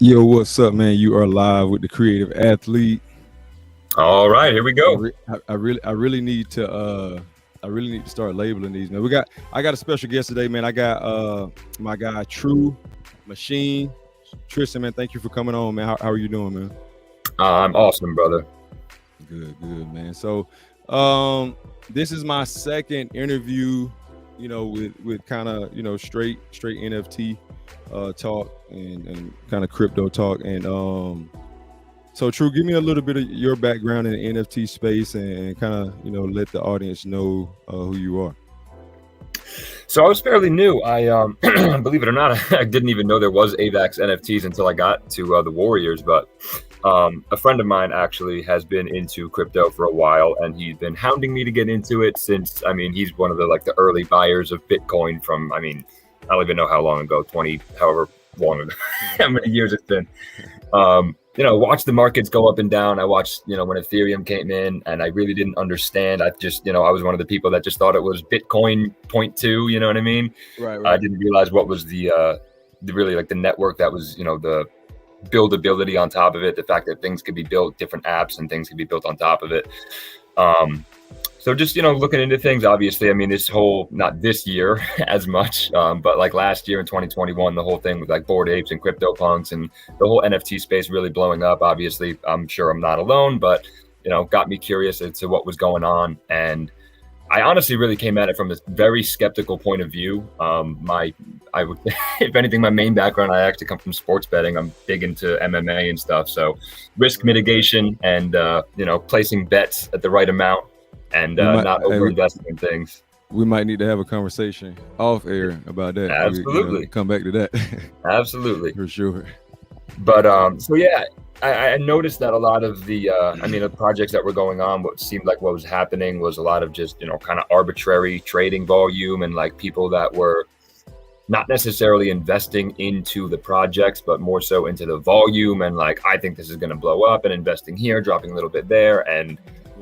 Yo, what's up, man? You are live with the creative athlete. All right, here we I, go. re- I really need to start labeling these, man. I got a special guest today, man. I got my guy True Machine Tristan, man. Thank you for coming on, man. How are you doing, man? I'm awesome, brother. Good, man. So, this is my second interview, with kind of straight NFT talk and kind of crypto talk. And so True, give me a little bit of your background in the NFT space and kind of let the audience know who you are. So I was fairly new. I believe it or not, I didn't even know there was AVAX NFTs until I got to the Warriors. But a friend of mine actually has been into crypto for a while, and he's been hounding me to get into it since. I mean, he's one of the early buyers of Bitcoin from. I mean, I don't even know how long ago, 20, however long, how many years it's been. Watch the markets go up and down. I watched, when Ethereum came in, and I really didn't understand. I just, I was one of the people that just thought it was Bitcoin 0.2, you know what I mean? Right. I didn't realize what was the really the network that was, the buildability on top of it, the fact that things could be built, different apps and things could be built on top of it. So just, looking into things, obviously, I mean, not this year as much, but like last year in 2021, the whole thing with like Bored Apes and CryptoPunks and the whole NFT space really blowing up. Obviously, I'm sure I'm not alone, but, got me curious as to what was going on. And I honestly really came at it from a very skeptical point of view. If anything, my main background, I actually come from sports betting. I'm big into MMA and stuff. So risk mitigation and, placing bets at the right amount. And not over-investing in things. We might need to have a conversation off air about that. Absolutely. Come back to that. Absolutely. For sure. But so yeah, I noticed that a lot of the projects that were going on, what seemed like what was happening was a lot of just, kind of arbitrary trading volume and like people that were not necessarily investing into the projects, but more so into the volume. And like, I think this is going to blow up, and investing here, dropping a little bit there. And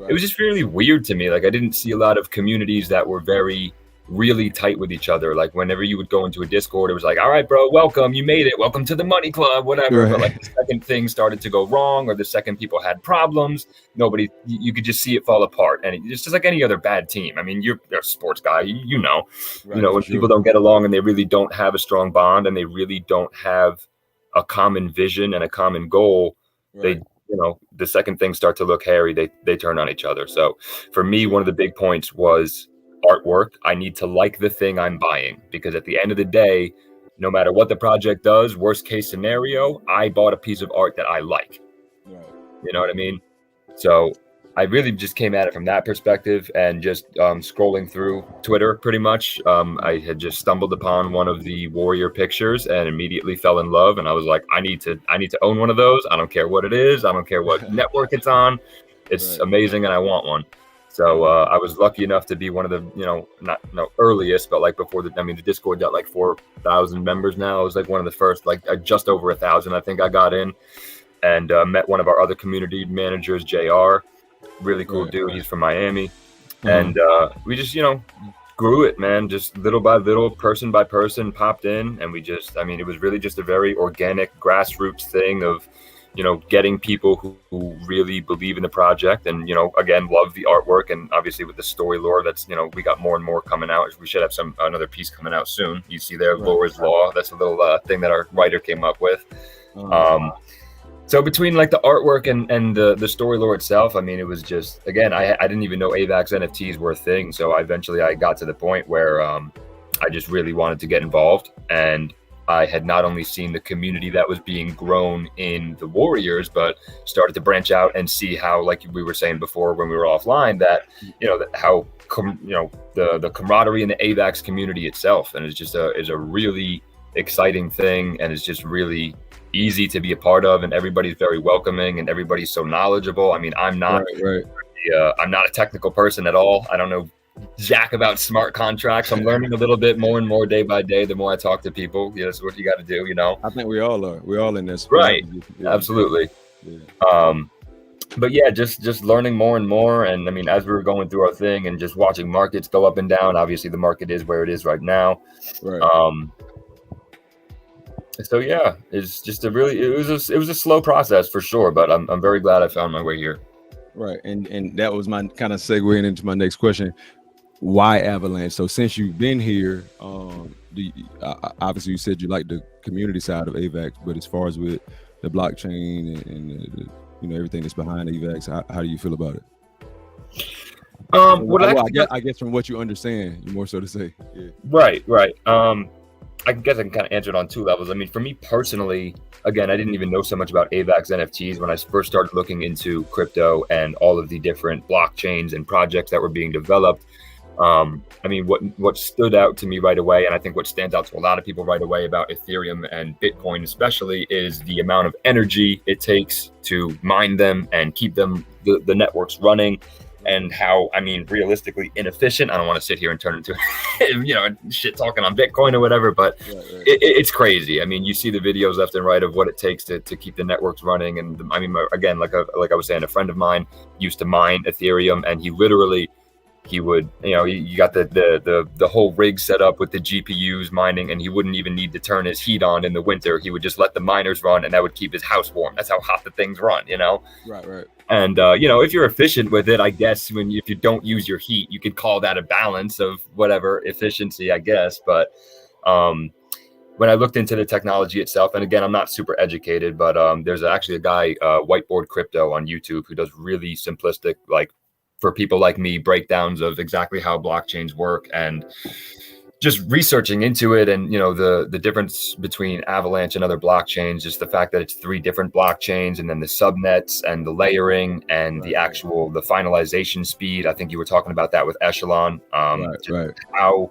it was just really weird to me. Like, I didn't see a lot of communities that were really tight with each other. Like, whenever you would go into a Discord, it was like, all right, bro, welcome, you made it. Welcome to the money club, whatever. Right. But like the second things started to go wrong, or the second people had problems, you could just see it fall apart. And it's just like any other bad team. I mean, you're a sports guy, right, when people don't get along and they really don't have a strong bond and they really don't have a common vision and a common goal, right. The second things start to look hairy, they turn on each other. So for me, one of the big points was artwork. I need to like the thing I'm buying, because at the end of the day, no matter what the project does, worst case scenario, I bought a piece of art that I like. Right. You know what I mean? So I really just came at it from that perspective, and just scrolling through Twitter pretty much. I had just stumbled upon one of the Warrior pictures and immediately fell in love. And I was like, I need to own one of those. I don't care what it is. I don't care what network it's on. It's right. Amazing, and I want one. So I was lucky enough to be one of the, not earliest, but like before the Discord got like 4,000 members now. I was like one of the first, like just over 1,000, I think I got in, and met one of our other community managers, JR. Really cool dude. He's from Miami. And we just, grew it, man. Just little by little, person by person popped in. And we just, it was really just a very organic grassroots thing of, getting people who really believe in the project and, again, love the artwork. And obviously with the story lore, that's, we got more and more coming out. We should have another piece coming out soon. You see there, Lore's Law. That's a little thing that our writer came up with. So between like the artwork and the story lore itself, it was just, again, I didn't even know AVAX NFTs were a thing. So eventually I got to the point where I just really wanted to get involved. And I had not only seen the community that was being grown in the Warriors, but started to branch out and see how, like we were saying before when we were offline, that, the camaraderie in the AVAX community itself. And it's just is a really exciting thing. And it's just really easy to be a part of, and everybody's very welcoming, and everybody's so knowledgeable. I'm not I'm not a technical person at all. I don't know jack about smart contracts. I'm learning a little bit more and more day by day the more I talk to people. That's what you got to do, I think we all are. We're all in this, right? Absolutely. But yeah, just learning more and more. And as we were going through our thing and just watching markets go up and down, obviously the market is where it is right now. Right. So yeah, it's just a really it was a slow process for sure, but I'm very glad I found my way here. Right, and that was my kind of segueing into my next question. Why Avalanche? So since you've been here, obviously you said you like the community side of AVAX, but as far as with the blockchain and the, everything that's behind AVAX, how do you feel about it? I guess from what you understand, more so to say. Yeah. Right. I guess I can kind of answer it on two levels. I mean, for me personally, again, I didn't even know so much about AVAX NFTs when I first started looking into crypto and all of the different blockchains and projects that were being developed. I mean, what stood out to me right away, and I think what stands out to a lot of people right away about Ethereum and Bitcoin especially, is the amount of energy it takes to mine them and keep them the networks running. And how, I mean, realistically inefficient. I don't want to sit here and turn into, shit talking on Bitcoin or whatever, but it's crazy. I mean, you see the videos left and right of what it takes to keep the networks running. And I mean, again, like I was saying, a friend of mine used to mine Ethereum, and he would, you got the whole rig set up with the GPUs mining, and he wouldn't even need to turn his heat on in the winter. He would just let the miners run, and that would keep his house warm. That's how hot the things run, Right. And, if you're efficient with it, I guess if you don't use your heat, you could call that a balance of whatever efficiency, I guess. But when I looked into the technology itself, and again, I'm not super educated, but there's actually a guy, Whiteboard Crypto on YouTube, who does really simplistic, like for people like me, breakdowns of exactly how blockchains work, and just researching into it, and the difference between Avalanche and other blockchains, just the fact that it's 3 different blockchains, and then the subnets and the layering and the finalization speed. I think you were talking about that with Echelon, how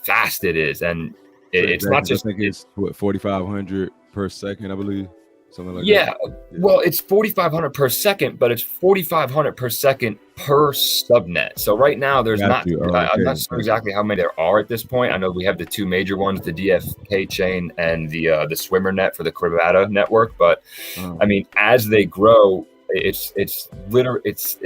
fast it is, and it's not just. I think it's 4,500 per second, I believe. Something like that. Yeah, well, it's 4,500 per second, but it's 4,500 per second per subnet. So right now, there's I'm not sure exactly how many there are at this point. I know we have the 2 major ones, the DFK chain and the Swimmer net for the Cribata network. But I mean, as they grow, it's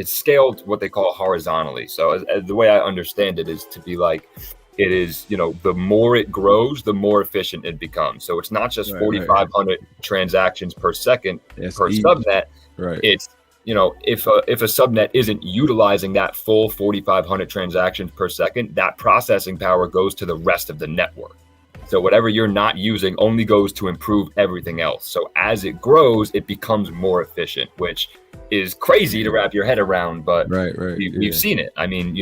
scaled what they call horizontally. So as the way I understand it is to be like, it is, the more it grows, the more efficient it becomes. So it's not just 4,500 transactions per second per subnet. Right. It's, if a subnet isn't utilizing that full 4,500 transactions per second, that processing power goes to the rest of the network. So whatever you're not using only goes to improve everything else. So as it grows, it becomes more efficient, which is crazy to wrap your head around, but we've seen it. I mean,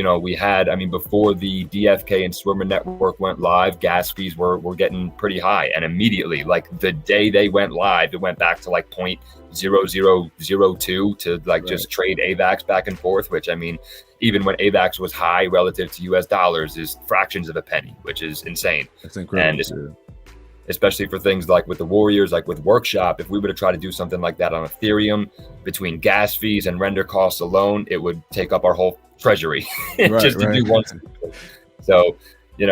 before the DFK and Swimmer network went live, gas fees were getting pretty high, and immediately, like the day they went live, it went back to like 0.0002 to just trade AVAX back and forth, which, I mean, even when AVAX was high relative to US dollars, is fractions of a penny, which is insane. That's incredible. And especially for things like with the Warriors, like with Workshop, if we were to try to do something like that on Ethereum, between gas fees and render costs alone, it would take up our whole treasury to do one. So,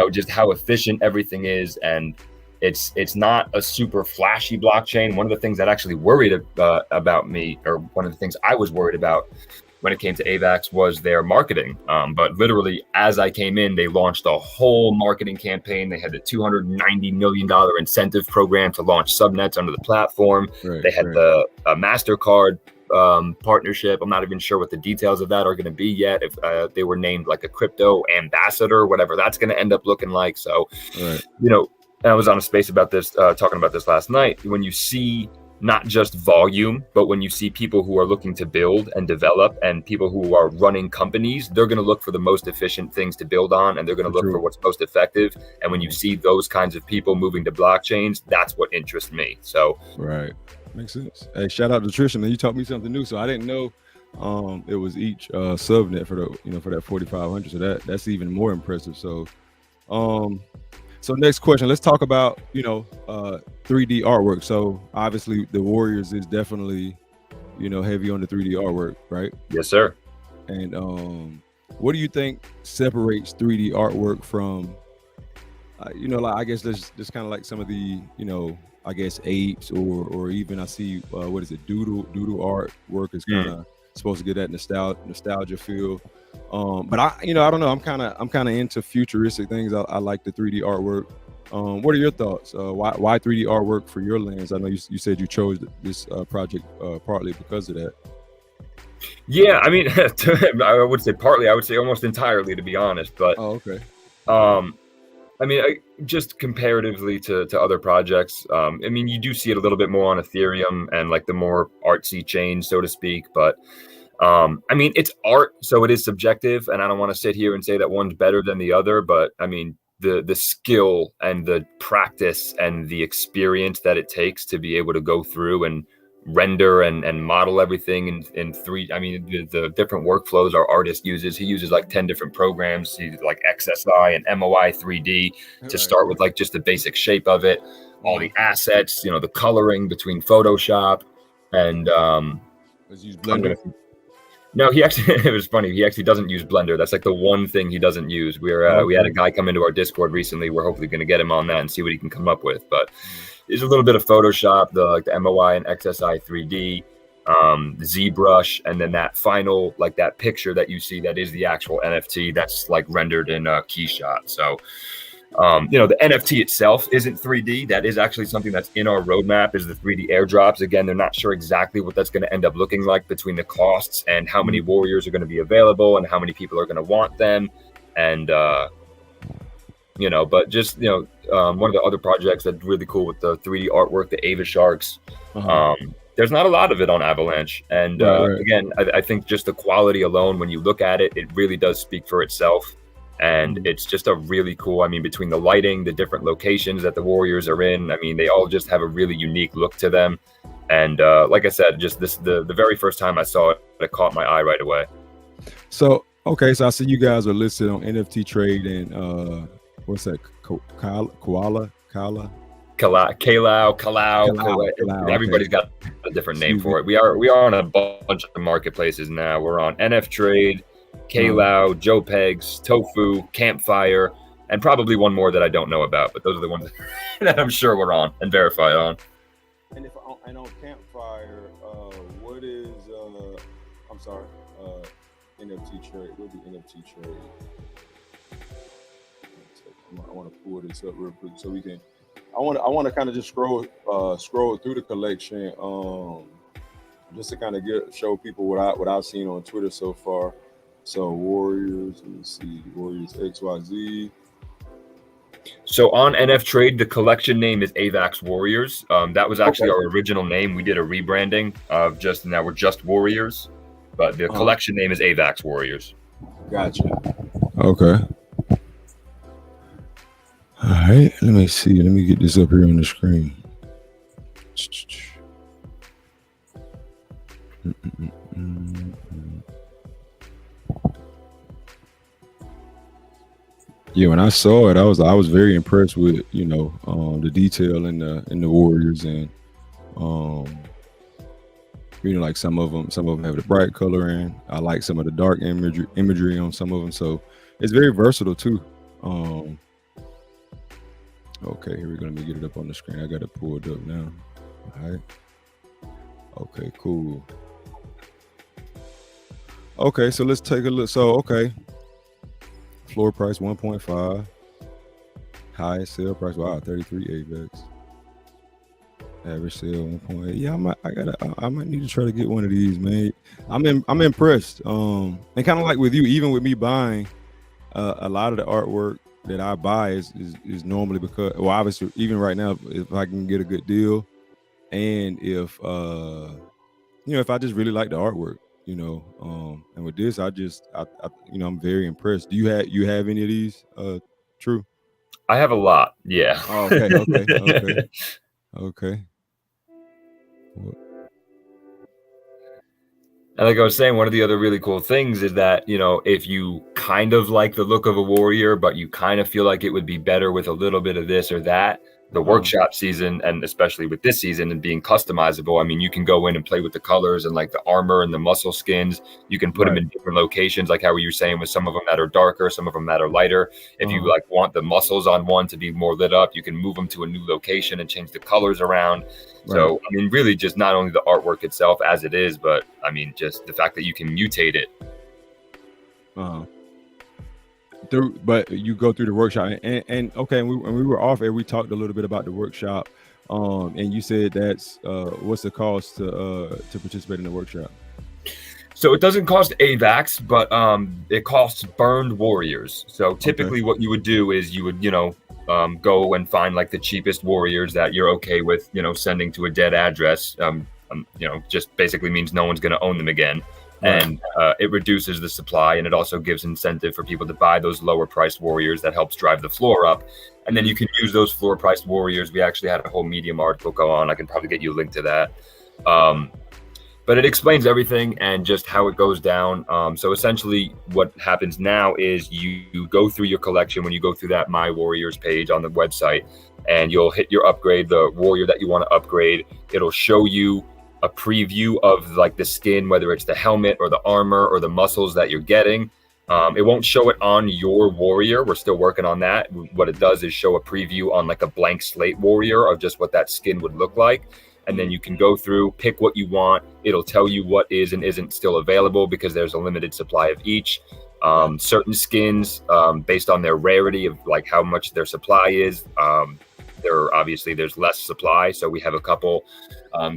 just how efficient everything is, and it's not a super flashy blockchain. One of the things that actually worried about me, or one of the things I was worried about when it came to AVAX, was their marketing. But literally, as I came in, they launched a whole marketing campaign. They had the $290 million incentive program to launch subnets under the platform. They had the MasterCard partnership. I'm not even sure what the details of that are going to be yet. If they were named like a crypto ambassador, whatever that's going to end up looking like. So, I was on a space about this, talking about this last night. When you see not just volume, but when you see people who are looking to build and develop, and people who are running companies, they're going to look for the most efficient things to build on, and they're going to look for what's most effective. And when you see those kinds of people moving to blockchains, that's what interests me. So makes sense. Hey, shout out to Trisha, man. You taught me something new, so I didn't know it was each subnet for the for that 4,500. So that's even more impressive. So So next question, let's talk about 3D artwork. So obviously the Warriors is definitely heavy on the 3D artwork, right? Yes, sir. And what do you think separates 3D artwork from I guess there's just kind of like some of the I guess apes or even I see what is it, doodle art work is kind of supposed to get that nostalgia feel. But I don't know. I'm kind of into futuristic things. I like the 3D artwork. What are your thoughts? Why 3D artwork for your lens? I know you said you chose this project partly because of that. Yeah, I mean, I would say partly. I would say almost entirely, to be honest. But Okay. I mean, just comparatively to other projects, I mean, you do see it a little bit more on Ethereum and like the more artsy chains, so to speak. But I mean, it's art, so it is subjective, and I don't want to sit here and say that one's better than the other. But I mean, the skill and the practice and the experience that it takes to be able to go through and render and model everything in three. I mean, the different workflows our artist uses. He uses like 10 different programs. He like XSI and MOI 3D to start with, like just the basic shape of it, all the assets, the coloring between Photoshop and Let's use Blender. No, he actually, it was funny. He actually doesn't use Blender. That's like the one thing he doesn't use. We had a guy come into our Discord recently. We're hopefully going to get him on that and see what he can come up with. But there's a little bit of Photoshop, the MOI and XSI 3D, ZBrush, and then that final, like that picture that you see that is the actual NFT that's like rendered in Keyshot. So, the NFT itself isn't 3D. That is actually something that's in our roadmap, is the 3D airdrops. Again, they're not sure exactly what that's going to end up looking like between the costs and how many warriors are going to be available and how many people are going to want them. And, but just, one of the other projects that's really cool with the 3D artwork, the Ava Sharks, there's not a lot of it on Avalanche. And again, I think just the quality alone, when you look at it, it really does speak for itself. And it's just a really cool, I mean, between the lighting, the different locations that the warriors are in, I mean, they all just have a really unique look to them. And like I said, just the very first time I saw it, it caught my eye right away. So, okay, so I see you guys are listed on NFT Trade and what's that? Koala? Everybody's got a different name for it. We are on a bunch of marketplaces now. We're on NF Trade, Klau, Joe Pegs, Tofu, Campfire, and probably one more that I don't know about, but those are the ones that I'm sure we're on and verified on. And on Campfire, what is NFT Trade? What is the NFT Trade? I want to pull this up real quick so we can. I want to kind of just scroll through the collection, just to kind of show people what I've seen on Twitter so far. So Warriors, let me see, Warriors XYZ. So on NF Trade, the collection name is AVAX Warriors. That was actually our original name. We did a rebranding of now we're just Warriors, but the collection name is AVAX Warriors. Gotcha. Okay. All right, let me see. Let me get this up here on the screen. Yeah, when I saw it, I was very impressed with the detail in the warriors, and like some of them have the bright coloring. I like some of the dark imagery on some of them, so it's very versatile too. Okay, here we're gonna get it up on the screen. I got it pulled up now. All right. Okay, cool. Okay, so let's take a look. So floor price 1.5. Highest sale price, wow, 33 AVAX. Average sale 1.8. Yeah, I might need to try to get one of these, man. I'm impressed. And kind of like with you, even with me buying a lot of the artwork that I buy is normally because, well, obviously even right now, if I can get a good deal, and if if I just really like the artwork, and with this, I'm very impressed. Do you have any of these? True. I have a lot. Yeah. Oh, okay. And like I was saying, one of the other really cool things is that, if you kind of like the look of a warrior, but you kind of feel like it would be better with a little bit of this or that, the workshop season, and especially with this season and being customizable, I mean, you can go in and play with the colors and like the armor and the muscle skins. You can put them in different locations, like how you were saying, with some of them that are darker, some of them that are lighter. If you like want the muscles on one to be more lit up, you can move them to a new location and change the colors around. So, I mean, really just not only the artwork itself as it is, but I mean, just the fact that you can mutate it. but you go through the workshop, and okay, and we were off air. We talked a little bit about the workshop, and you said that's what's the cost to participate in the workshop? So it doesn't cost AVAX, but it costs burned warriors. So typically, what you would do is you would go and find like the cheapest warriors that you're okay with, sending to a dead address. Just basically means no one's going to own them again. Right. And it reduces the supply, and it also gives incentive for people to buy those lower priced warriors. That helps drive the floor up. And then you can use those floor priced warriors. We actually had a whole Medium article go on. I can probably get you a link to that. But it explains everything and just how it goes down. So essentially what happens now is you go through your collection when you go through that My Warriors page on the website, and you'll hit your upgrade, the warrior that you want to upgrade. It'll show you a preview of like the skin, whether it's the helmet or the armor or the muscles that you're getting. It won't show it on your warrior. We're still working on that. What it does is show a preview on like a blank slate warrior of just what that skin would look like. And then you can go through, pick what you want. It'll tell you what is and isn't still available because there's a limited supply of each. Certain skins, based on their rarity of like how much their supply is, there's less supply. So we have a couple.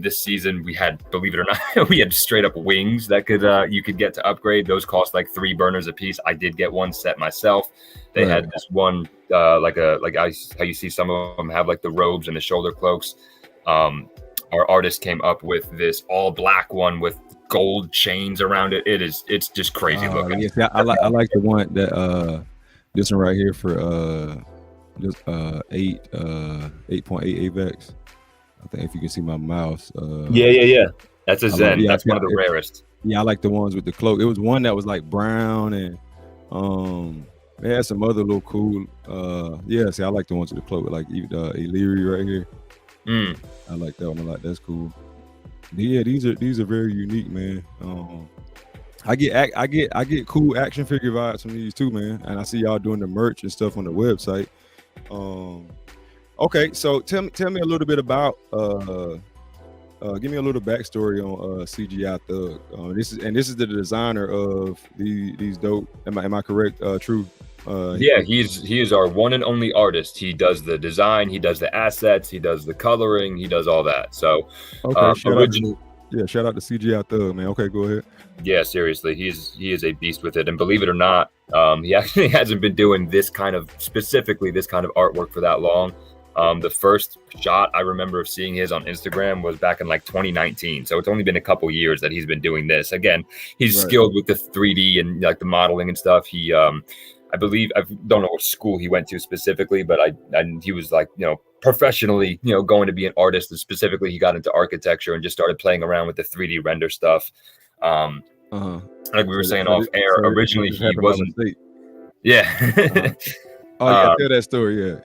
This season we had, believe it or not, we had straight up wings that you could get to upgrade. Those cost like 3 burners a piece. I did get one set myself. They had this one like how you see some of them have like the robes and the shoulder cloaks. Our artist came up with this all black one with gold chains around it. It's just crazy looking. Yes, I like the one that this one right here for just 8.8 AVAX. I think if you can see my mouse. Yeah. That's a Zen. That's one of the rarest. Yeah, I like the ones with the cloak. It was one that was like brown and they had some other little cool. See, I like the ones with the cloak, like Illyri right here. I like that one a lot. That's cool. Yeah, these are very unique, man. I get cool action figure vibes from these too, man. And I see y'all doing the merch and stuff on the website. Okay, so tell me a little bit about give me a little backstory on Cgi Thug. This is the designer of these dope. Am I correct? True. He is our one and only artist. He does the design, he does the assets, he does the coloring, he does all that. So shout out to Cgi Thug, man. Okay, go ahead. Yeah, seriously, he is a beast with it. And believe it or not, he actually hasn't been doing specifically this kind of artwork for that long. The first shot I remember of seeing his on Instagram was back in like 2019. So it's only been a couple years that he's been doing this. Again, he's skilled with the 3D and like the modeling and stuff. He I believe, I don't know what school he went to specifically, but he was like, professionally, going to be an artist. And specifically, he got into architecture and just started playing around with the 3D render stuff. Like we were saying off air, originally he wasn't. Yeah. Tell that story. Yeah.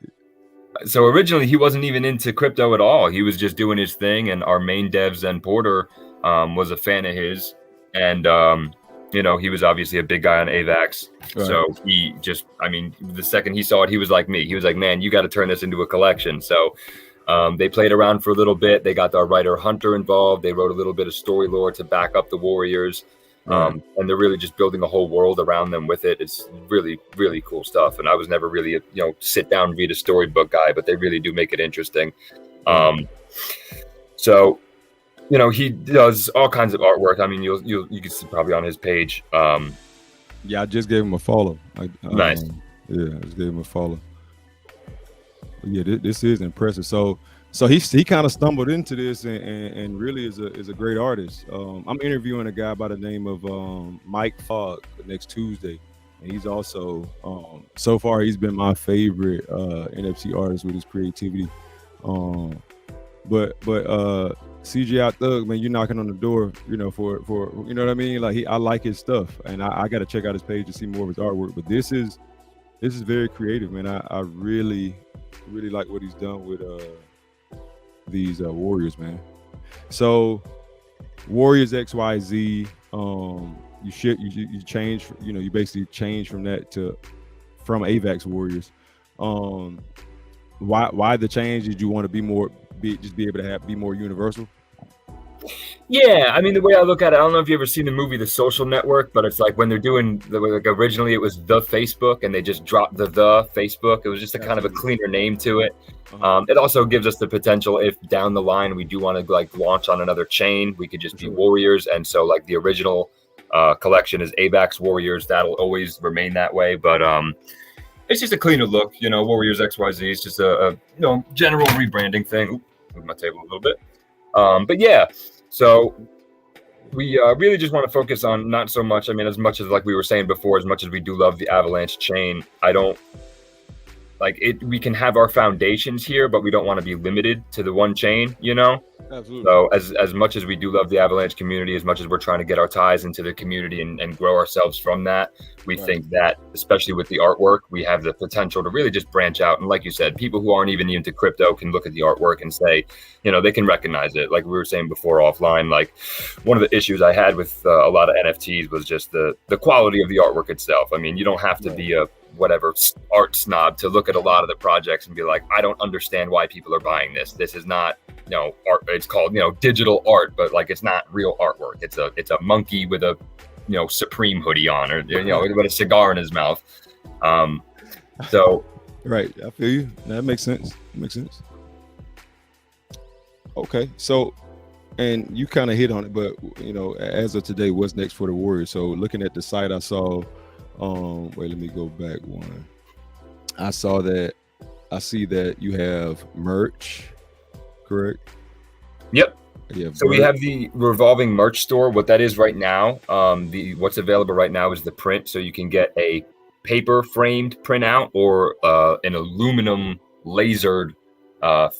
So originally he wasn't even into crypto at all. He was just doing his thing, and our main dev Zen Porter was a fan of his, and he was obviously a big guy on AVAX. Right. So he just, the second he saw it, he was like me. He was like, man, you got to turn this into a collection. So they played around for a little bit. They got our writer Hunter involved. They wrote a little bit of story lore to back up the warriors. And they're really just building a whole world around them with it. It's really, really cool stuff. And I was never really a, sit down, read a storybook guy, but they really do make it interesting. So, he does all kinds of artwork. I mean, you can see probably on his page. Yeah, I just gave him a follow. Nice. Yeah, I just gave him a follow. But yeah, this is impressive. So he kind of stumbled into this and really is a great artist. I'm interviewing a guy by the name of Mike Fogg next Tuesday, and he's also so far he's been my favorite NFT artist with his creativity. But Cgi Thug, man, you're knocking on the door, for you know what I mean. Like I like his stuff, and I got to check out his page to see more of his artwork. But this is very creative, man. I really like what he's done with these warriors, man. So Warriors XYZ, you change, you basically change from that from AVAX Warriors. Why the change? Did you want to be able to be more universal? Yeah, I mean, the way I look at it, I don't know if you ever seen the movie The Social Network, but it's like when they're doing, like originally it was The Facebook and they just dropped the Facebook. It was just a kind of a cleaner name to it. It also gives us the potential if down the line we do want to like launch on another chain, we could just be Warriors. And so like the original collection is AVAX Warriors. That'll always remain that way. But it's just a cleaner look, you know, Warriors XYZ. It's just a you know, general rebranding thing. Ooh, move my table a little bit. But yeah, so we really just want to focus on not so much, I mean, as much as like we were saying before, as much as we do love the Avalanche chain, I don't like it. We can have our foundations here, but we don't want to be limited to the one chain, you know? Absolutely. So as much as we do love the Avalanche community, as much as we're trying to get our ties into the community and grow ourselves from that, we think that, especially with the artwork, we have the potential to really just branch out. And like you said, people who aren't even into crypto can look at the artwork and say, you know, they can recognize it. Like we were saying before offline, like one of the issues I had with a lot of NFTs was just the quality of the artwork itself. I mean, you don't have to be a whatever art snob to look at a lot of the projects and be like, I don't understand why people are buying this. This is not, you know, art. It's called, you know, digital art, but like it's not real artwork. It's a monkey with a, you know, Supreme hoodie on, or you know, with a cigar in his mouth. So right, I feel you. That makes sense. Okay, so and you kind of hit on it, but you know, as of today, what's next for the Warriors? So looking at the site, I saw. Wait, let me go back one. I see that you have merch, correct? Yep. So we have the Revolving merch store. What that is right now, what's available right now is the print. So you can get a paper framed printout or an aluminum lasered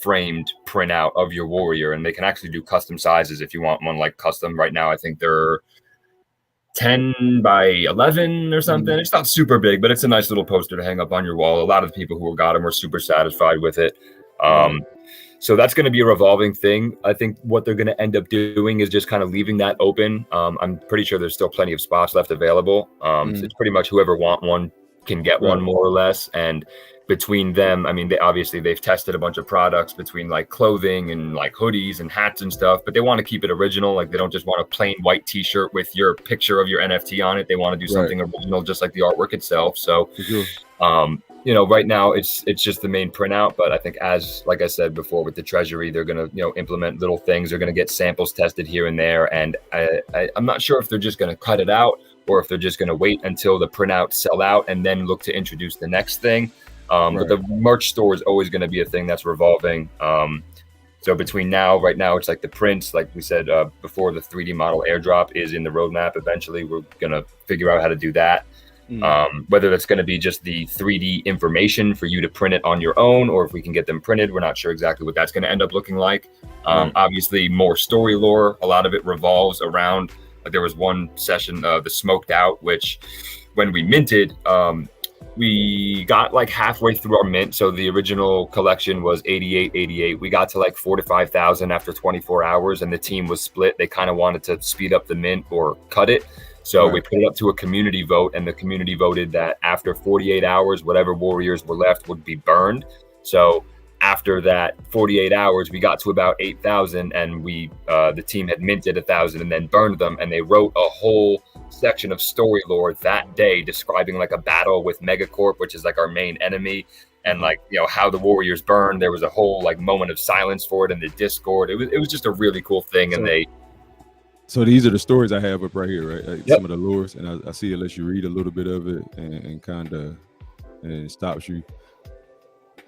framed printout of your Warrior, and they can actually do custom sizes if you want one like custom. Right now, I think they're 10 by 11 or something. It's not super big, but it's a nice little poster to hang up on your wall. A lot of the people who got them were super satisfied with it. So that's going to be a revolving thing. I think what they're going to end up doing is just kind of leaving that open. I'm pretty sure there's still plenty of spots left available. So it's pretty much whoever want one can get one, more or less. And between them, I mean, they've tested a bunch of products between like clothing and like hoodies and hats and stuff, but they want to keep it original. Like they don't just want a plain white t-shirt with your picture of your NFT on it. They want to do something original, just like the artwork itself. So, you know, right now it's just the main printout, but I think like I said before with the treasury, they're going to, you know, implement little things. They're going to get samples tested here and there. And I'm not sure if they're just going to cut it out or if they're just going to wait until the printouts sell out and then look to introduce the next thing. But the merch store is always going to be a thing that's revolving. So right now, it's like the prints, like we said before, the 3D model airdrop is in the roadmap. Eventually, we're going to figure out how to do that. Whether that's going to be just the 3D information for you to print it on your own, or if we can get them printed, we're not sure exactly what that's going to end up looking like. Obviously, more story lore. A lot of it revolves around, like there was one session, the Smoked Out, which when we minted, we got like halfway through our mint. So the original collection was 88. We got to like 4,000 to 5,000 after 24 hours and the team was split. They kind of wanted to speed up the mint or cut it. So we put it up to a community vote, and the community voted that after 48 hours, whatever Warriors were left would be burned. So after that 48 hours, we got to about 8,000, and the team had minted 1,000 and then burned them. And they wrote a whole section of story lore that day describing like a battle with Megacorp, which is like our main enemy, and like, you know, how the Warriors burned. There was a whole like moment of silence for it in the Discord. It was just a really cool thing. So these are the stories I have up right here, right? Like some of the lures, and I see it lets you read a little bit of it and kind of it stops you.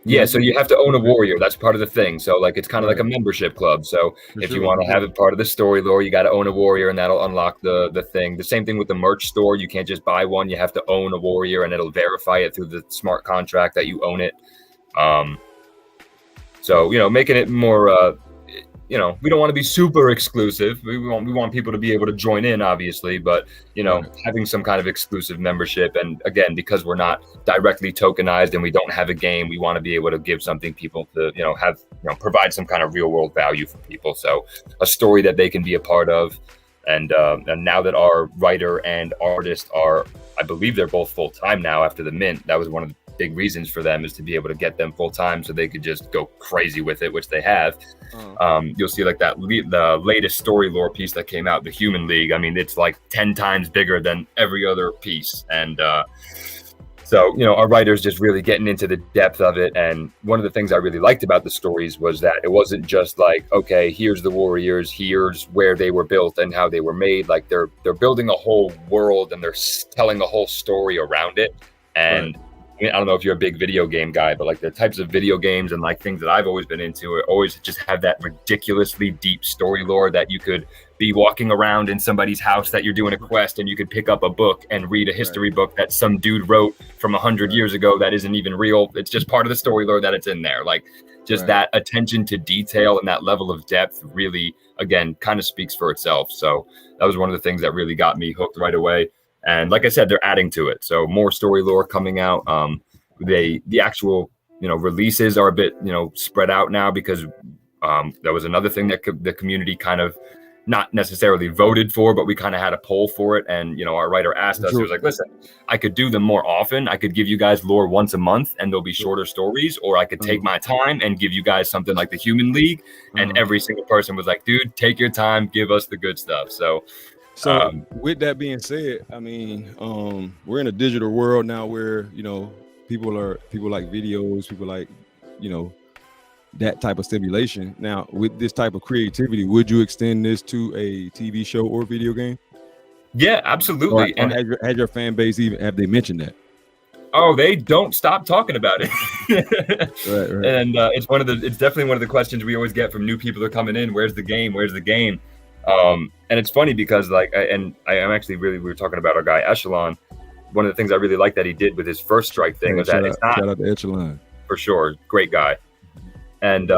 Yeah, so you have to own a Warrior. That's part of the thing. So like it's kind of like a membership club. So if you want to have it part of the story lore, you got to own a Warrior, and that'll unlock the thing. The same thing with the merch store. You can't just buy one. You have to own a Warrior, and it'll verify it through the smart contract that you own it. So, you know, making it more you know, we don't want to be super exclusive. We want people to be able to join in, obviously, but, you know, having some kind of exclusive membership. And again, because we're not directly tokenized and we don't have a game, we want to be able to give something people to, you know, have, you know, provide some kind of real world value for people. So a story that they can be a part of. And now that our writer and artist are I believe they're both full time now after the mint. That was one of the big reasons for them, is to be able to get them full time so they could just go crazy with it, which they have. You'll see like the latest story lore piece that came out, the Human League. I mean, it's like 10 times bigger than every other piece. And so, our writers just really getting into the depth of it. And one of the things I really liked about the stories was that it wasn't just like, okay, here's the Warriors, here's where they were built and how they were made. Like they're building a whole world and they're telling a whole story around it. And I don't know if you're a big video game guy, but like the types of video games and like things that I've always been into always just have that ridiculously deep story lore that you could be walking around in somebody's house that you're doing a quest and you could pick up a book and read a history book that some dude wrote from 100 years ago that isn't even real. It's just part of the story lore that it's in there. Like just that attention to detail and that level of depth really, again, kind of speaks for itself. So that was one of the things that really got me hooked right away. And like I said, they're adding to it. So more story lore coming out. The actual, releases are a bit, spread out now because that was another thing that the community kind of not necessarily voted for, but we kind of had a poll for it. And, our writer asked us, he was like, listen, I could do them more often. I could give you guys lore once a month and there'll be shorter stories, or I could take my time and give you guys something like the Human League. And every single person was like, dude, take your time, give us the good stuff. So with that being said, I mean, we're in a digital world now where, people like videos, people like, that type of stimulation. Now, with this type of creativity, would you extend this to a TV show or video game? Yeah, absolutely. And has your fan base have they mentioned that? Oh, they don't stop talking about it. Right. And it's definitely one of the questions we always get from new people that are coming in. Where's the game? And it's funny because we were talking about our guy Echelon. One of the things I really like that he did with his first strike thing was that it's not, shout out to Echelon for sure, great guy. And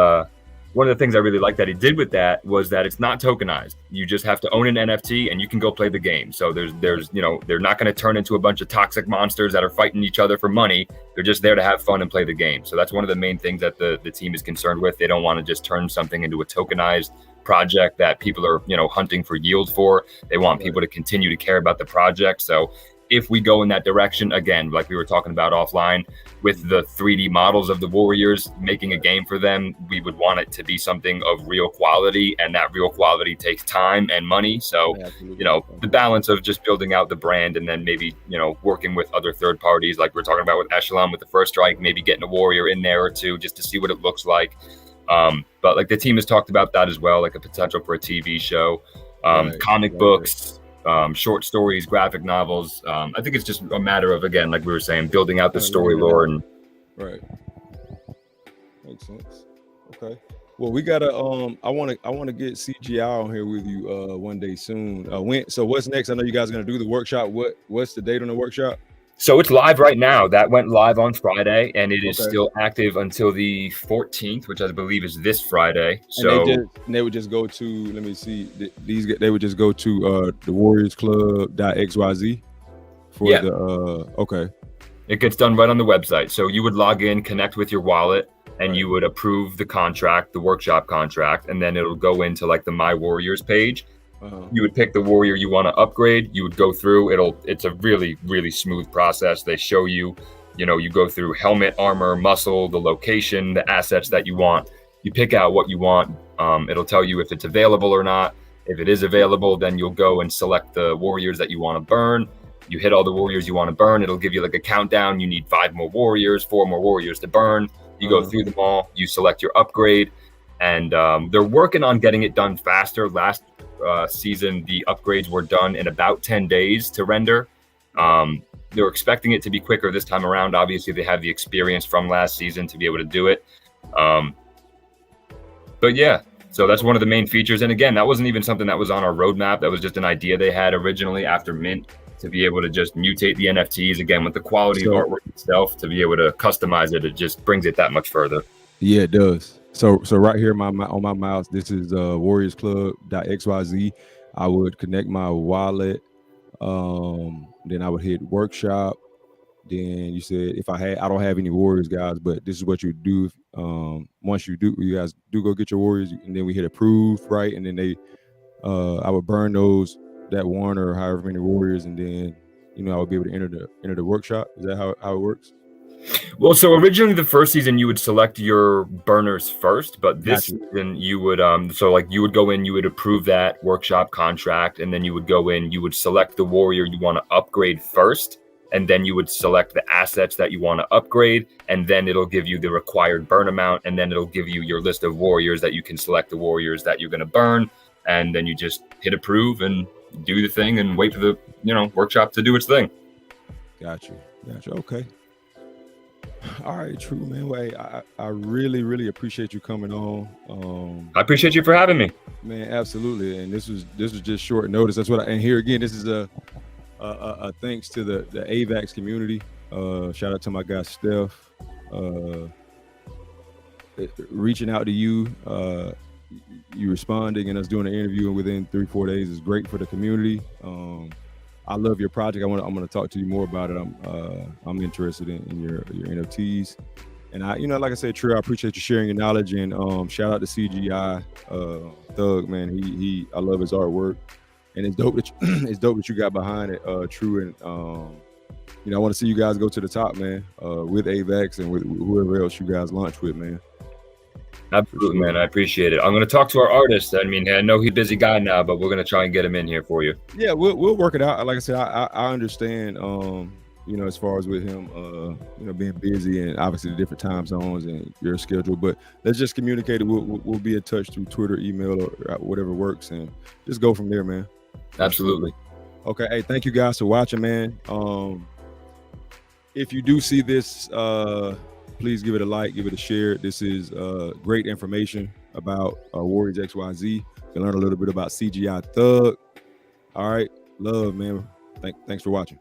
one of the things I really like that he did with that was that it's not tokenized. You just have to own an NFT and you can go play the game. So there's they're not going to turn into a bunch of toxic monsters that are fighting each other for money. They're just there to have fun and play the game. So that's one of the main things that the team is concerned with. They don't want to just turn something into a tokenized project that people are hunting for yield for. They want people to continue to care about the project. So if we go in that direction, again, like we were talking about offline, with the 3D models of the Warriors, making a game for them, we would want it to be something of real quality, and that real quality takes time and money. So, the balance of just building out the brand and then maybe, working with other third parties, like we're talking about with Echelon, with the first strike, maybe getting a Warrior in there or two just to see what it looks like. But like the team has talked about that as well, like a potential for a TV show, comic books, short stories, graphic novels. I think it's just a matter of, again, like we were saying, building out the story lore. And makes sense. Okay, well, we gotta I want to get CGI on here with you one day soon. So what's next? I know you guys are gonna do the workshop. What's the date on the workshop? So it's live right now. That went live on Friday, and it is still active until the 14th, which I believe is this Friday. So they would just go to, let me see, they would just go to the warriorsclub.xyz for the It gets done right on the website. So you would log in, connect with your wallet, and you would approve the contract, the workshop contract, and then it'll go into like the My Warriors page. You would pick the Warrior you want to upgrade. You would go through. It's a really, really smooth process. They show you, you go through helmet, armor, muscle, the location, the assets that you want. You pick out what you want. It'll tell you if it's available or not. If it is available, then you'll go and select the Warriors that you want to burn. You hit all the Warriors you want to burn. It'll give you like a countdown. You need 5 more Warriors, 4 more Warriors to burn. You go through them all. You select your upgrade. And they're working on getting it done faster. Last season, the upgrades were done in about 10 days to render. They're expecting it to be quicker this time around. Obviously, they have the experience from last season to be able to do it. But yeah, so that's one of the main features. And again, that wasn't even something that was on our roadmap. That was just an idea they had originally after Mint, to be able to just mutate the NFTs, again, with the quality of artwork itself, to be able to customize it. It just brings it that much further. Yeah, it does. So right here on my mouse, this is warriorsclub.xyz. I would connect my wallet. Then I would hit workshop. Then you said I don't have any Warriors, guys, but this is what you do. Once you guys do go get your Warriors, and then we hit approve, right? And then I would burn that one or however many Warriors, and then I would be able to enter the workshop. Is that how it works? Well, so originally the first season you would select your burners first, but this Gotcha. season you would you would go in, you would approve that workshop contract, and then you would go in, you would select the warrior you want to upgrade first, and then you would select the assets that you want to upgrade, and then it'll give you the required burn amount, and then it'll give you your list of warriors that you can select the warriors that you're going to burn, and then you just hit approve and do the thing and wait for the workshop to do its thing. Gotcha. Okay. All right, true, man. Wait, I really, really appreciate you coming on. I appreciate you for having me, man. Absolutely. And this was just short notice. That's what and here again, this is a thanks to the AVAX community. Shout out to my guy Steph. Reaching out to you, you responding and us doing an interview within 3-4 days is great for the community. I love your project. I'm gonna talk to you more about it. I'm interested in your NFTs, and like I said, Trey, I appreciate you sharing your knowledge, and shout out to CGI Thug, man. I love his artwork, and it's dope that you got behind it, True. And I want to see you guys go to the top, man, with AVAX and with whoever else you guys launch with, man. Absolutely, man. I appreciate it. I'm going to talk to our artist. I mean, I know he's a busy guy now, but we're going to try and get him in here for you. Yeah, we'll work it out. Like I said, I understand, as far as with him, being busy and obviously the different time zones and your schedule, but let's just communicate it. We'll be in touch through Twitter, email, or whatever works, and just go from there, man. Absolutely. Okay. Hey, thank you guys for watching, man. If you do see this, please give it a like, give it a share. This is great information about Warriors XYZ. You can learn a little bit about CGI Thug. All right. Love, man. Thanks for watching.